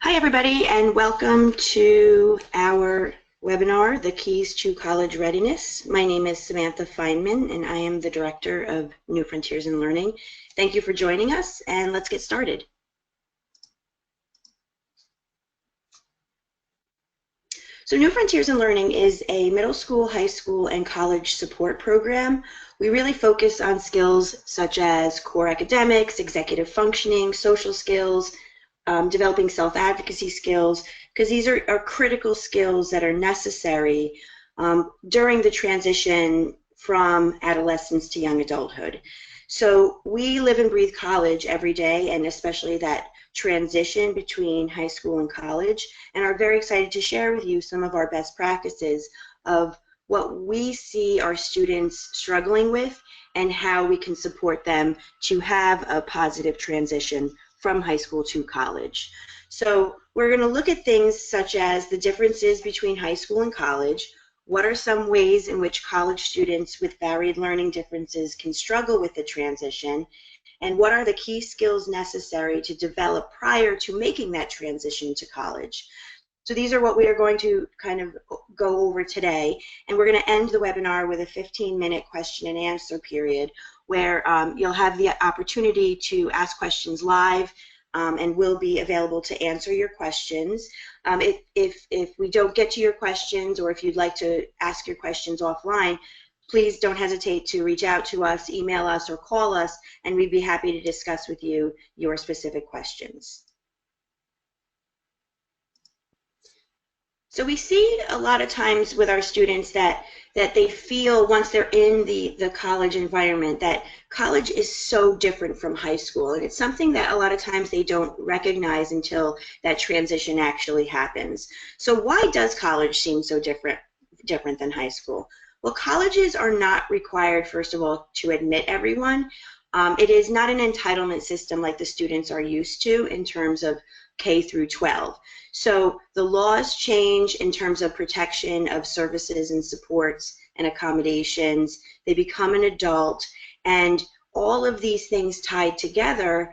Hi, everybody, and welcome to our webinar, The Keys to College Readiness. My name is Samantha Feinman, and I am the Director of New Frontiers in Learning. Thank you for joining us, and let's get started. So New Frontiers in Learning is a middle school, high school, and college support program. We really focus on skills such as core academics, executive functioning, social skills, developing self-advocacy skills, because these are critical skills that are necessary during the transition from adolescence to young adulthood. So we live and breathe college every day, and especially that transition between high school and college, and are very excited to share with you some of our best practices of what we see our students struggling with and how we can support them to have a positive transition from high school to college. So we're going to look at things such as the differences between high school and college. What are some ways in which college students with varied learning differences can struggle with the transition? And what are the key skills necessary to develop prior to making that transition to college? So these are what we are going to kind of go over today. And we're going to end the webinar with a 15-minute question and answer period where you'll have the opportunity to ask questions live and we'll be available to answer your questions. If we don't get to your questions, or if you'd like to ask your questions offline, please don't hesitate to reach out to us, email us, or call us, and we'd be happy to discuss with you your specific questions. So we see a lot of times with our students that they feel once they're in the college environment that college is so different from high school, and it's something that a lot of times they don't recognize until that transition actually happens. So why does college seem so different than high school? Well, colleges are not required, first of all, to admit everyone. It is not an entitlement system like the students are used to in terms of K through 12. So the laws change in terms of protection of services and supports and accommodations. They become an adult, and all of these things tied together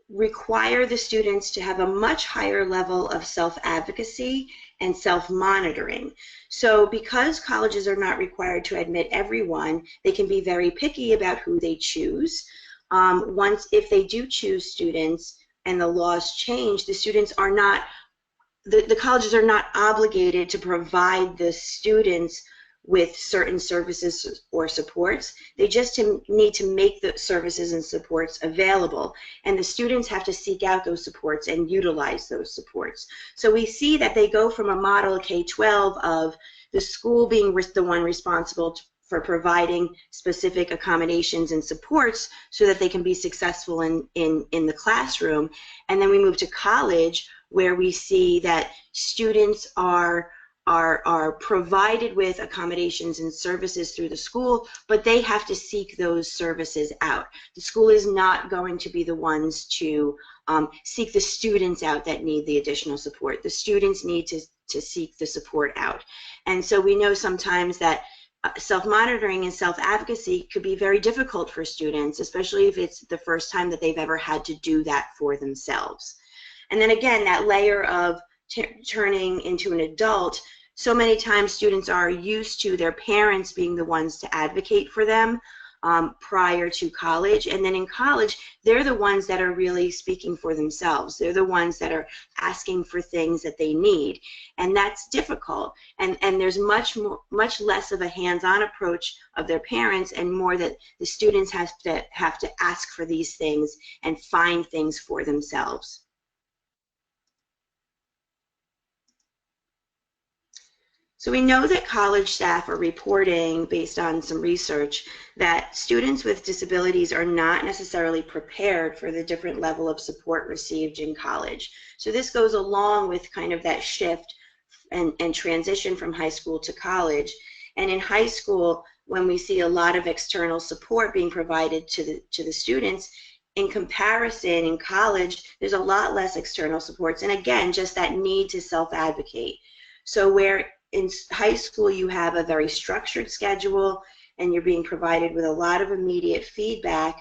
require the students to have a much higher level of self-advocacy and self-monitoring. So because colleges are not required to admit everyone, they can be very picky about who they choose. If they do choose students and the laws change, the students are not, the colleges are not obligated to provide the students with certain services or supports. They just need to make the services and supports available, and the students have to seek out those supports and utilize those supports. So we see that they go from a model K-12 of the school being the one responsible for providing specific accommodations and supports so that they can be successful in the classroom, and then we move to college where we see that students are provided with accommodations and services through the school, but they have to seek those services out. The school is not going to be the ones to seek the students out that need the additional support. The students need to seek the support out. And so we know sometimes that self-monitoring and self-advocacy could be very difficult for students, especially if it's the first time that they've ever had to do that for themselves. And then again, that layer of turning into an adult, so many times students are used to their parents being the ones to advocate for them prior to college, and then in college they're the ones that are really speaking for themselves. They're the ones that are asking for things that they need, and that's difficult, and there's much less of a hands-on approach of their parents, and more that the students have to ask for these things and find things for themselves. So we know that college staff are reporting, based on some research, that students with disabilities are not necessarily prepared for the different level of support received in college. So this goes along with kind of that shift and transition from high school to college. And in high school, when we see a lot of external support being provided to the students, in comparison, in college, there's a lot less external supports. And again, just that need to self-advocate. So where in high school you have a very structured schedule and you're being provided with a lot of immediate feedback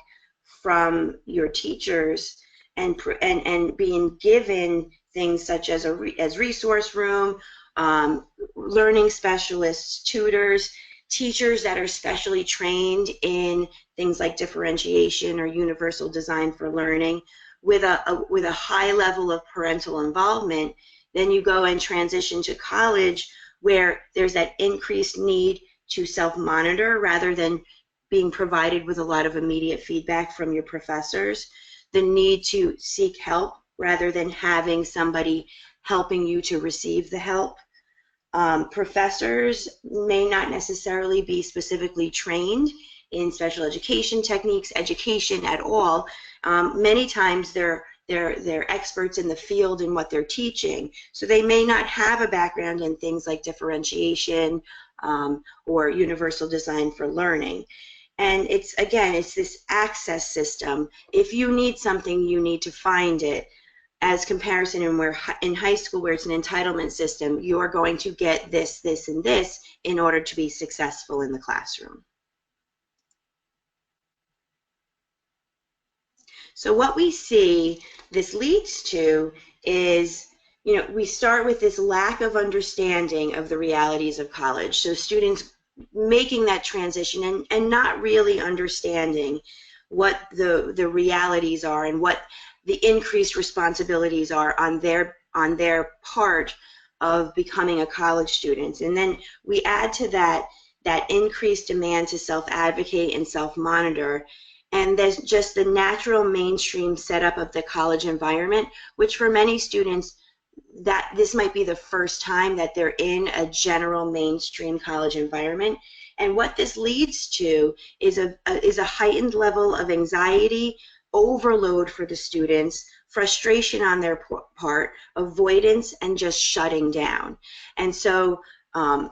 from your teachers, and being given things such as as resource room, learning specialists, tutors, teachers that are specially trained in things like differentiation or universal design for learning, with a high level of parental involvement. Then you go and transition to college, where there's that increased need to self-monitor rather than being provided with a lot of immediate feedback from your professors, the need to seek help rather than having somebody helping you to receive the help. Professors may not necessarily be specifically trained in special education techniques, education at all. Many times they're experts in the field in what they're teaching, so they may not have a background in things like differentiation or universal design for learning. And it's this access system. If you need something, you need to find it. As comparison, and where in high school, where it's an entitlement system, you are going to get this, this, and this in order to be successful in the classroom. So what we see this leads to is, we start with this lack of understanding of the realities of college. So students making that transition and not really understanding what the realities are and what the increased responsibilities are on their part of becoming a college student. And then we add to that increased demand to self-advocate and self-monitor. And there's just the natural mainstream setup of the college environment, which for many students, that this might be the first time that they're in a general mainstream college environment. And what this leads to is a heightened level of anxiety, overload for the students, frustration on their part, avoidance, and just shutting down. And so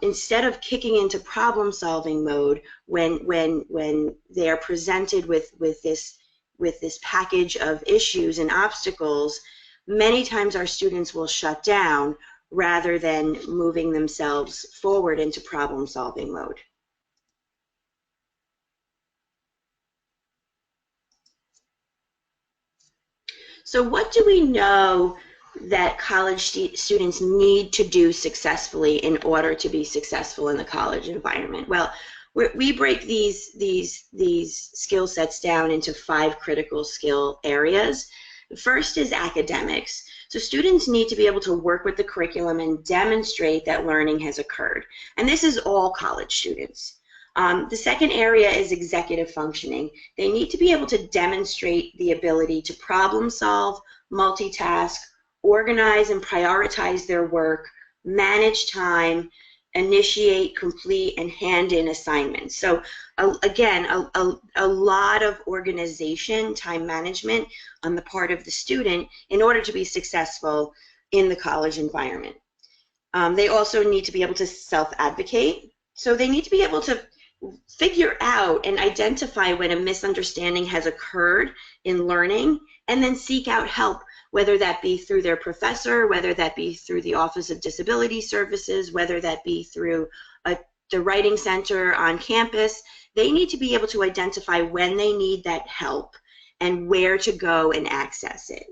instead of kicking into problem-solving mode when they are presented with this package of issues and obstacles, many times our students will shut down rather than moving themselves forward into problem-solving mode. So what do we know that college students need to do successfully in order to be successful in the college environment? Well, we break these skill sets down into 5 critical skill areas. The first is academics. So students need to be able to work with the curriculum and demonstrate that learning has occurred. And this is all college students. The second area is executive functioning. They need to be able to demonstrate the ability to problem solve, multitask, organize and prioritize their work, manage time, initiate, complete, and hand in assignments. So again, a lot of organization, time management on the part of the student in order to be successful in the college environment. They also need to be able to self-advocate. So they need to be able to figure out and identify when a misunderstanding has occurred in learning, and then seek out help, whether that be through their professor, whether that be through the Office of Disability Services, whether that be through the Writing Center on campus. They need to be able to identify when they need that help and where to go and access it.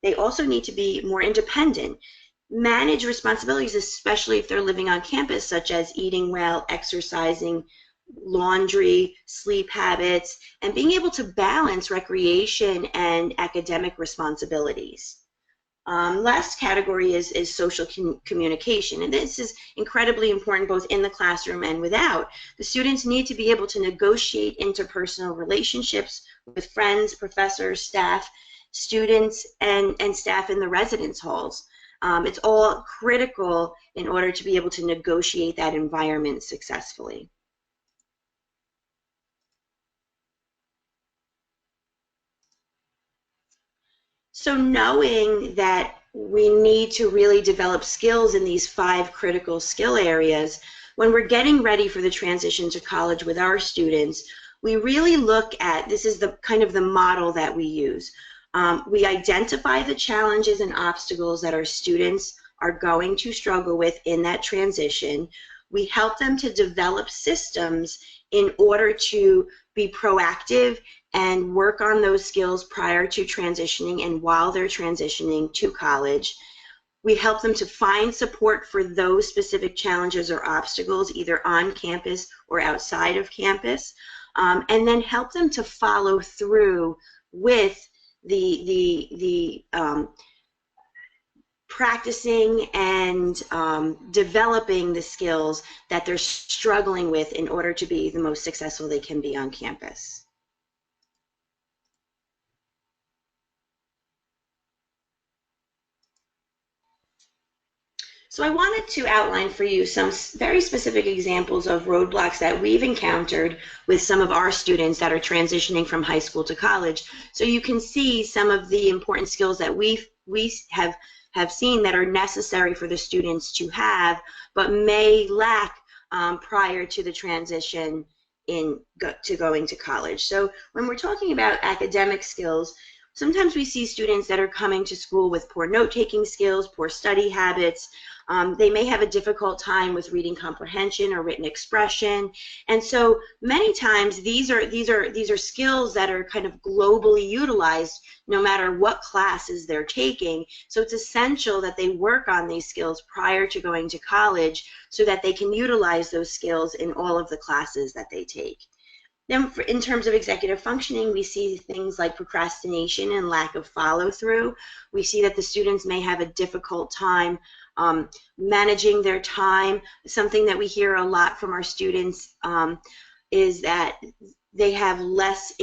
They also need to be more independent, manage responsibilities, especially if they're living on campus, such as eating well, exercising, laundry, sleep habits, and being able to balance recreation and academic responsibilities. Last category is social communication, and this is incredibly important both in the classroom and without. The students need to be able to negotiate interpersonal relationships with friends, professors, staff, students, and staff in the residence halls. It's all critical in order to be able to negotiate that environment successfully. So knowing that we need to really develop skills in these 5 critical skill areas, when we're getting ready for the transition to college with our students, we really look at, this is the kind of the model that we use. We identify the challenges and obstacles that our students are going to struggle with in that transition. We help them to develop systems in order to be proactive and work on those skills prior to transitioning and while they're transitioning to college. We help them to find support for those specific challenges or obstacles, either on campus or outside of campus, and then help them to follow through with the practicing and developing the skills that they're struggling with in order to be the most successful they can be on campus. So I wanted to outline for you some very specific examples of roadblocks that we've encountered with some of our students that are transitioning from high school to college, so you can see some of the important skills that we have seen that are necessary for the students to have, but may lack prior to the transition to going to college. So when we're talking about academic skills, sometimes we see students that are coming to school with poor note-taking skills, poor study habits. They may have a difficult time with reading comprehension or written expression, and so many times these are skills that are kind of globally utilized no matter what classes they're taking. So it's essential that they work on these skills prior to going to college so that they can utilize those skills in all of the classes that they take. Then in terms of executive functioning, we see things like procrastination and lack of follow-through. We see that the students may have a difficult time managing their time. Something that we hear a lot from our students is that they have less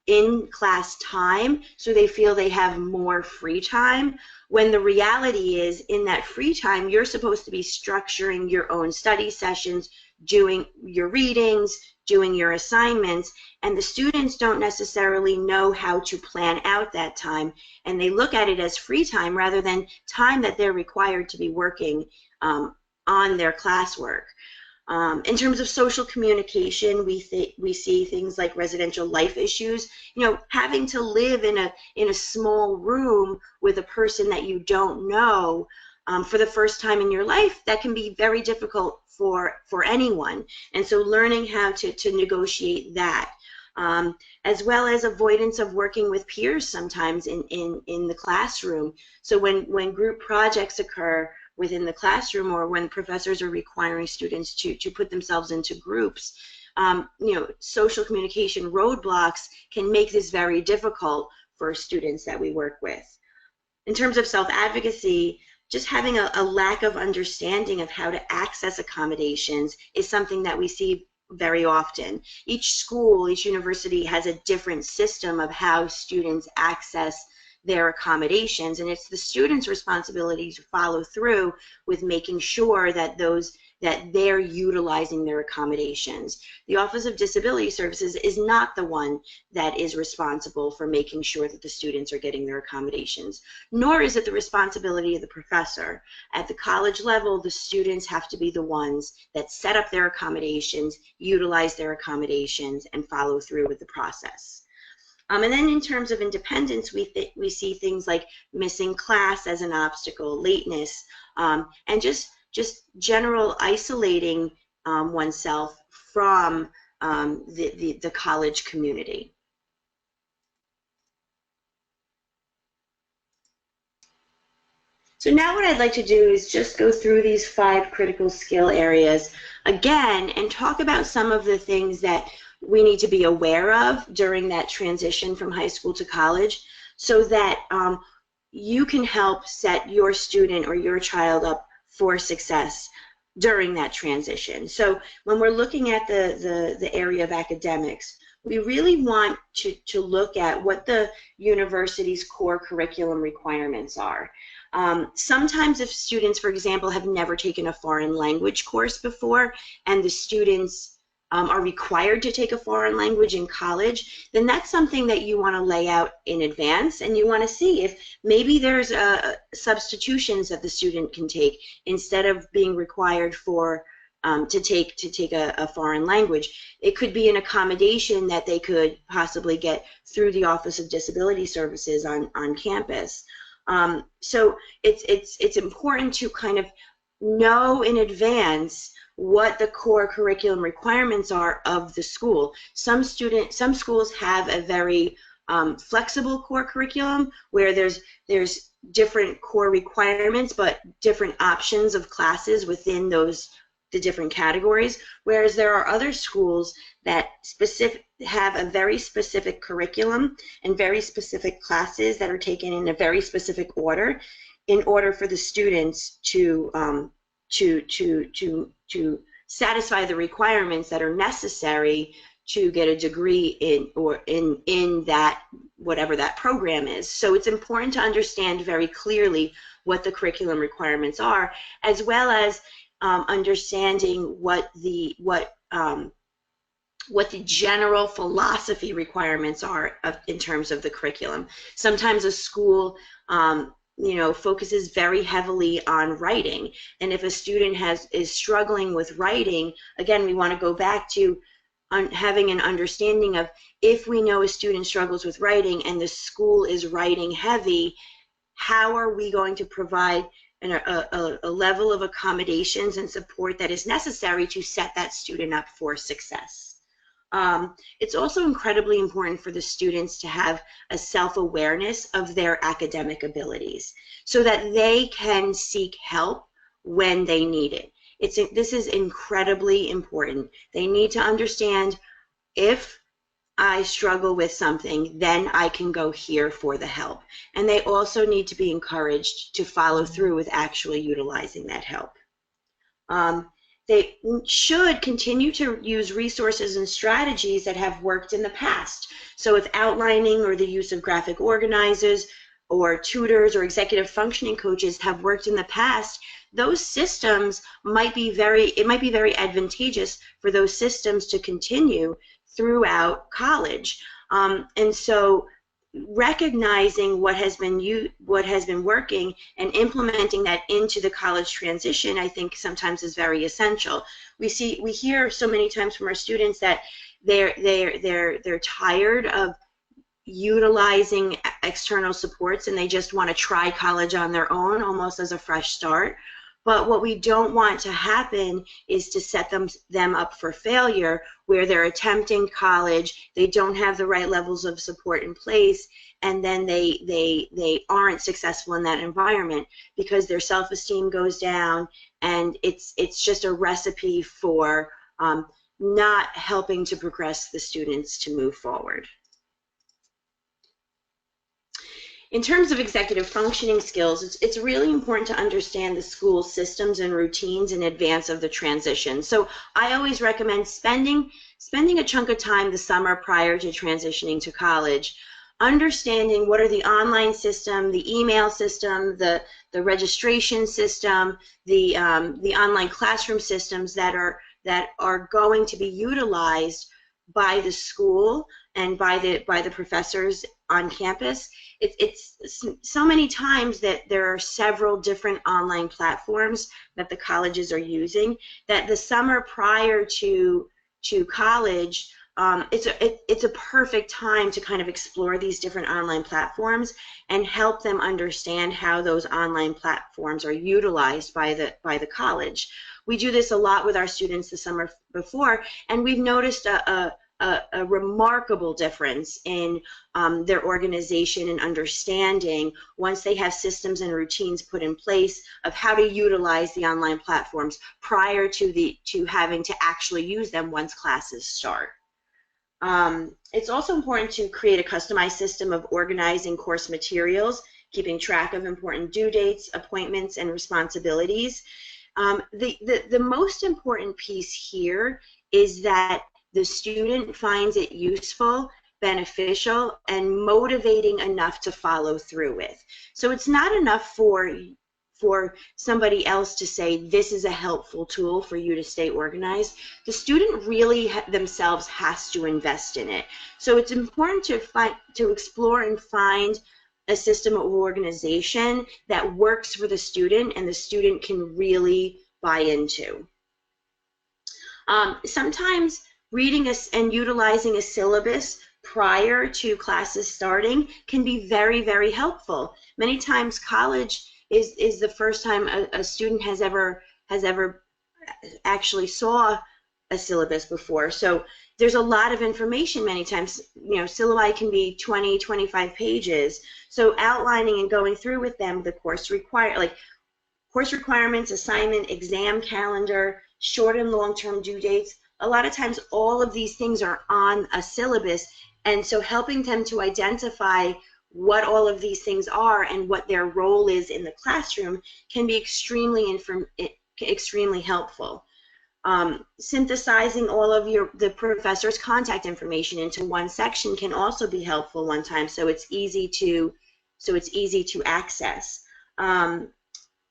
in-class time, so they feel they have more free time, when the reality is in that free time, you're supposed to be structuring your own study sessions, doing your readings, doing your assignments, and the students don't necessarily know how to plan out that time, and they look at it as free time rather than time that they're required to be working on their classwork. In terms of social communication, we see things like residential life issues. You know, having to live in a small room with a person that you don't know for the first time in your life, that can be very difficult for anyone. And so learning how to negotiate that, as well as avoidance of working with peers sometimes in the classroom. So when group projects occur within the classroom, or when professors are requiring students to put themselves into groups, you know, social communication roadblocks can make this very difficult for students that we work with. In terms of self-advocacy, just having a lack of understanding of how to access accommodations is something that we see very often. Each school, each university has a different system of how students access their accommodations, and it's the students' responsibility to follow through with making sure that they're utilizing their accommodations. The Office of Disability Services is not the one that is responsible for making sure that the students are getting their accommodations, nor is it the responsibility of the professor. At the college level, the students have to be the ones that set up their accommodations, utilize their accommodations, and follow through with the process. And then in terms of independence, we see things like missing class as an obstacle, lateness, and just general isolating oneself from the college community. So now what I'd like to do is just go through these 5 critical skill areas again and talk about some of the things that we need to be aware of during that transition from high school to college, so that you can help set your student or your child up for success during that transition. So when we're looking at the area of academics, we really want to look at what the university's core curriculum requirements are. Sometimes if students, for example, have never taken a foreign language course before, and the students are required to take a foreign language in college, then that's something that you want to lay out in advance, and you want to see if maybe there's substitutions that the student can take instead of being required for to take a foreign language. It could be an accommodation that they could possibly get through the Office of Disability Services on campus. So it's important to kind of know in advance what the core curriculum requirements are of the school. Some schools have a very flexible core curriculum where there's different core requirements but different options of classes within the different categories, whereas there are other schools that have a very specific curriculum and very specific classes that are taken in a very specific order in order for the students to satisfy the requirements that are necessary to get a degree in that, whatever that program is. So it's important to understand very clearly what the curriculum requirements are, as well as understanding what the general philosophy requirements are in terms of the curriculum. Sometimes a school focuses very heavily on writing, and if a student is struggling with writing, again, we want to go back to having an understanding of, if we know a student struggles with writing and the school is writing heavy, how are we going to provide a level of accommodations and support that is necessary to set that student up for success. It's also incredibly important for the students to have a self-awareness of their academic abilities so that they can seek help when they need it. This is incredibly important. They need to understand, if I struggle with something, then I can go here for the help. And they also need to be encouraged to follow through with actually utilizing that help. They should continue to use resources and strategies that have worked in the past. So if outlining or the use of graphic organizers or tutors or executive functioning coaches have worked in the past, those systems might be very advantageous for those systems to continue throughout college. And so recognizing what has been working and implementing that into the college transition, I think sometimes is very essential. We hear so many times from our students that they're tired of utilizing external supports and they just want to try college on their own, almost as a fresh start. But what we don't want to happen is to set them up for failure, where they're attempting college, they don't have the right levels of support in place, and then they aren't successful in that environment because their self-esteem goes down, and it's just a recipe for not helping to progress the students to move forward. In terms of executive functioning skills, it's really important to understand the school systems and routines in advance of the transition. So I always recommend spending a chunk of time the summer prior to transitioning to college, understanding what are the online system, the email system, the registration system, the online classroom systems that are going to be utilized by the school and by the professors on campus. It's so many times that there are several different online platforms that the colleges are using, that the summer prior to college, it's a perfect time to kind of explore these different online platforms and help them understand how those online platforms are utilized by the college. We do this a lot with our students the summer before, and we've noticed a remarkable difference in their organization and understanding once they have systems and routines put in place of how to utilize the online platforms prior to having to actually use them once classes start. It's also important to create a customized system of organizing course materials, keeping track of important due dates, appointments, and responsibilities. The most important piece here is that the student finds it useful, beneficial, and motivating enough to follow through with. So it's not enough for somebody else to say, this is a helpful tool for you to stay organized. The student really themselves has to invest in it. So it's important to explore and find a system of organization that works for the student and the student can really buy into. Sometimes reading and utilizing a syllabus prior to classes starting can be very, very helpful. Many times college is the first time a student has ever actually saw a syllabus before. So there's a lot of information many times. Syllabi can be 20, 25 pages. So outlining and going through with them the course requirements, assignment, exam calendar, short and long-term due dates. A lot of times all of these things are on a syllabus, and so helping them to identify what all of these things are and what their role is in the classroom can be extremely helpful. Synthesizing all of the professor's contact information into one section can also be helpful one time, so it's easy to access.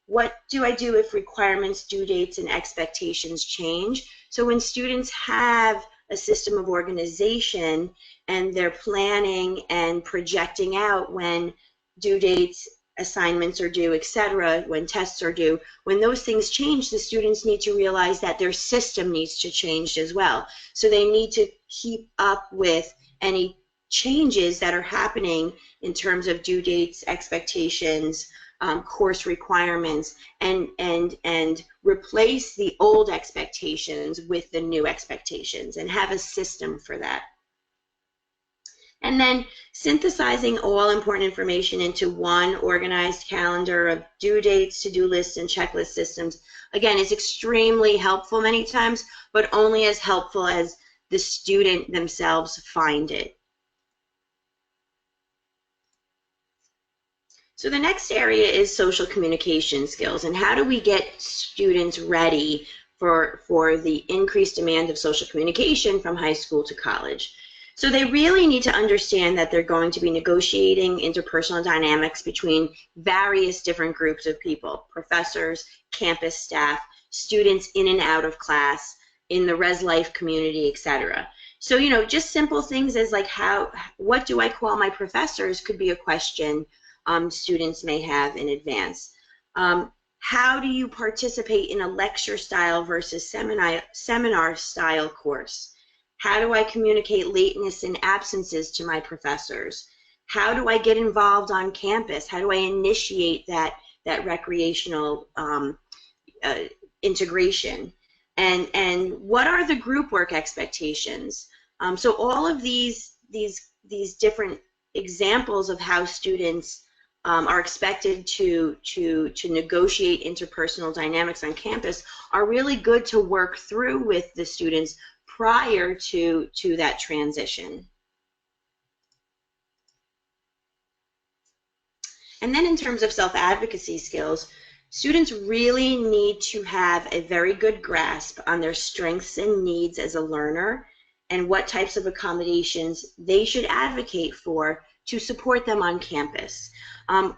What do I do if requirements, due dates, and expectations change? So when students have a system of organization and they're planning and projecting out when due dates, assignments are due, etc., when tests are due, when those things change, the students need to realize that their system needs to change as well. So they need to keep up with any changes that are happening in terms of due dates, expectations, course requirements, and replace the old expectations with the new expectations and have a system for that. And then synthesizing all important information into one organized calendar of due dates, to-do lists, and checklist systems, again, is extremely helpful many times, but only as helpful as the student themselves find it. So the next area is social communication skills, and how do we get students ready for the increased demand of social communication from high school to college? So they really need to understand that they're going to be negotiating interpersonal dynamics between various different groups of people: professors, campus staff, students in and out of class, in the res life community, etc. So, just simple things as like what do I call my professors could be a question students may have in advance. How do you participate in a lecture style versus seminar style course? How do I communicate lateness and absences to my professors? How do I get involved on campus? How do I initiate that recreational integration? And what are the group work expectations? So all of these different examples of how students are expected to negotiate interpersonal dynamics on campus are really good to work through with the students prior to that transition. And then in terms of self-advocacy skills, students really need to have a very good grasp on their strengths and needs as a learner and what types of accommodations they should advocate for to support them on campus.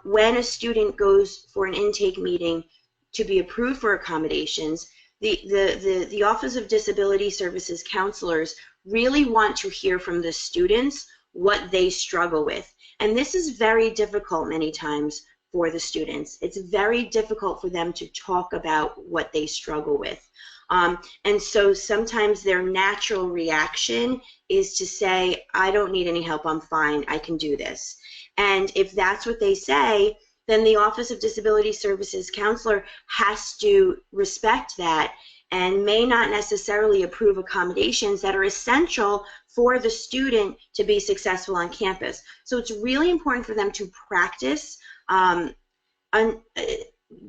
When a student goes for an intake meeting to be approved for accommodations, the Office of Disability Services counselors really want to hear from the students what they struggle with. And this is very difficult many times for the students. It's very difficult for them to talk about what they struggle with. And so sometimes their natural reaction is to say, I don't need any help, I'm fine, I can do this. And if that's what they say, then the Office of Disability Services counselor has to respect that and may not necessarily approve accommodations that are essential for the student to be successful on campus. So it's really important for them to practice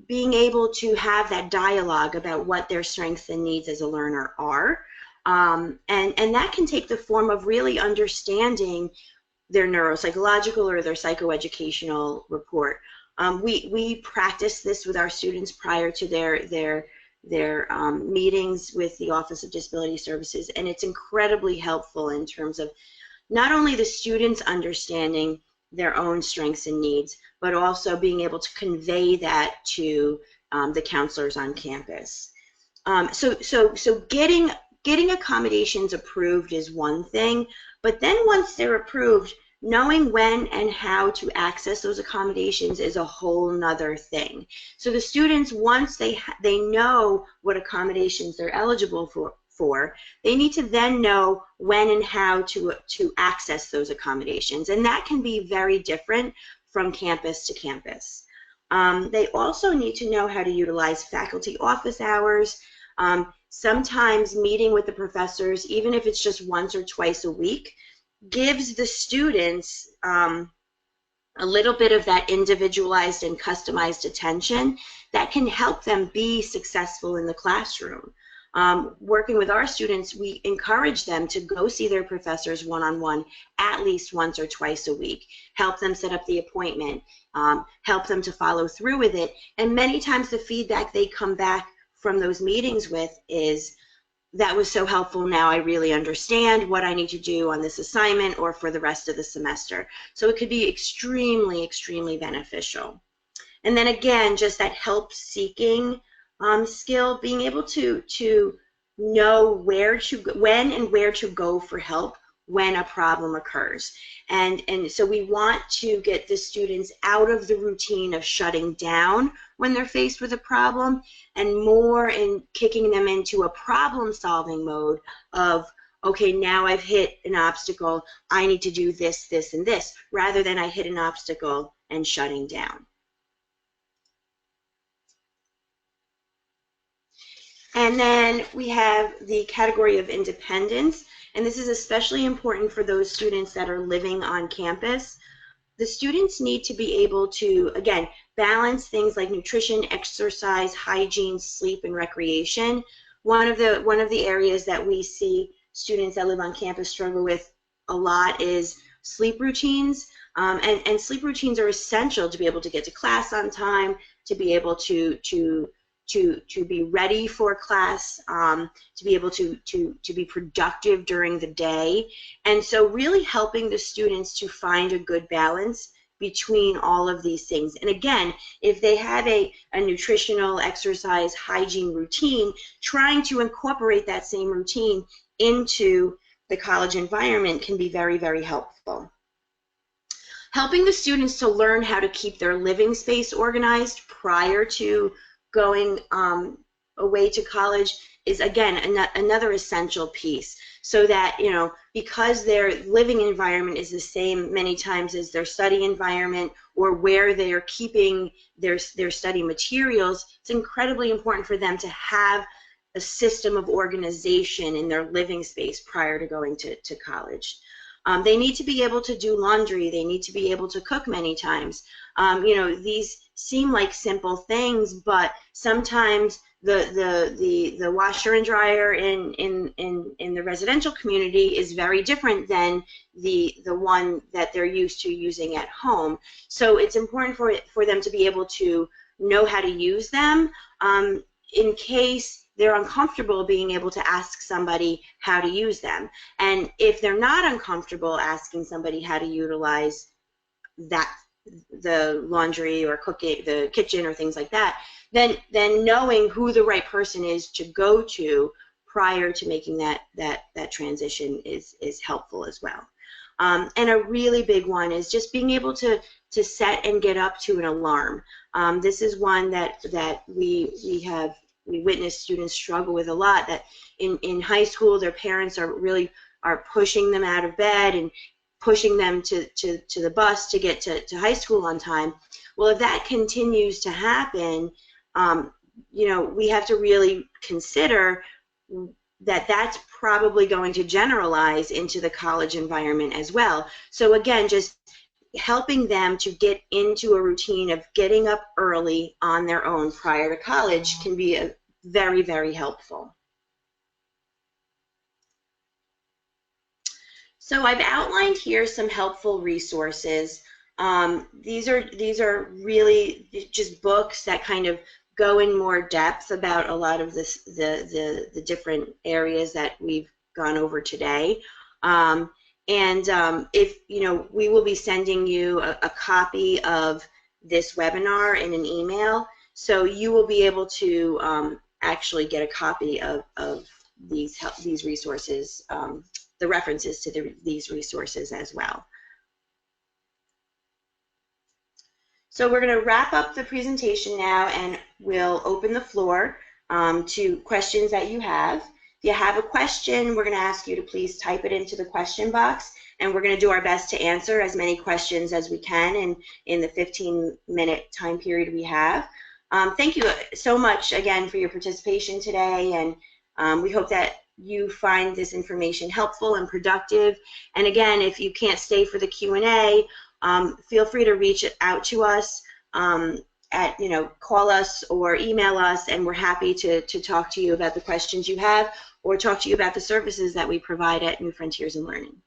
being able to have that dialogue about what their strengths and needs as a learner are. And that can take the form of really understanding their neuropsychological or their psychoeducational report. We practice this with our students prior to their meetings with the Office of Disability Services, and it's incredibly helpful in terms of not only the students understanding their own strengths and needs, but also being able to convey that to the counselors on campus. So getting accommodations approved is one thing, but then once they're approved, knowing when and how to access those accommodations is a whole nother thing. So the students, once they know what accommodations they're eligible for, they need to then know when and how to access those accommodations, and that can be very different from campus to campus. They also need to know how to utilize faculty office hours, Sometimes meeting with the professors, even if it's just once or twice a week, gives the students a little bit of that individualized and customized attention that can help them be successful in the classroom. Working with our students, we encourage them to go see their professors one-on-one at least once or twice a week, help them set up the appointment, help them to follow through with it. And many times the feedback they come back from those meetings with is, that was so helpful, now I really understand what I need to do on this assignment or for the rest of the semester. So it could be extremely, extremely beneficial. And then again, just that help-seeking skill, being able to know when and where to go for help when a problem occurs. And so we want to get the students out of the routine of shutting down when they're faced with a problem, and more in kicking them into a problem-solving mode of, okay, now I've hit an obstacle, I need to do this, this, and this, rather than I hit an obstacle and shutting down. And then we have the category of independence, and this is especially important for those students that are living on campus. The students need to be able to, again, balance things like nutrition, exercise, hygiene, sleep, and recreation. One of the areas that we see students that live on campus struggle with a lot is sleep routines. And sleep routines are essential to be able to get to class on time, to be able to be ready for class, to be able to be productive during the day. And so really helping the students to find a good balance between all of these things. And again, if they have a nutritional, exercise, hygiene routine, trying to incorporate that same routine into the college environment can be very, very helpful. Helping the students to learn how to keep their living space organized prior to going away to college is, again, another essential piece, so that, you know, because their living environment is the same many times as their study environment or where they are keeping their study materials, it's incredibly important for them to have a system of organization in their living space prior to going to college. They need to be able to do laundry. They need to be able to cook many times. You know, these seem like simple things, but sometimes the washer and dryer in the residential community is very different than the one that they're used to using at home. So it's important for them to be able to know how to use them in case they're uncomfortable being able to ask somebody how to use them. And if they're not uncomfortable asking somebody how to utilize that, the laundry or cooking, the kitchen or things like that, then knowing who the right person is to go to prior to making that transition is helpful as well. And a really big one is just being able to set and get up to an alarm. This is one that we witness students struggle with a lot, that in high school their parents are pushing them out of bed and pushing them to the bus to get to high school on time. Well, if that continues to happen, you know, we have to really consider that that's probably going to generalize into the college environment as well. So again, just helping them to get into a routine of getting up early on their own prior to college can be very, very helpful. So I've outlined here some helpful resources. These are really just books that kind of go in more depth about a lot of the different areas that we've gone over today. If you know, we will be sending you a copy of this webinar in an email, so you will be able to actually get a copy of these resources, the references to these resources as well. So we're going to wrap up the presentation now, and we'll open the floor to questions that you have. If you have a question, we're going to ask you to please type it into the question box, and we're going to do our best to answer as many questions as we can in the 15-minute time period we have. Thank you so much again for your participation today, and we hope that you find this information helpful and productive. And again, if you can't stay for the Q&A, feel free to reach out to us at, call us or email us, and we're happy to talk to you about the questions you have or talk to you about the services that we provide at New Frontiers in Learning.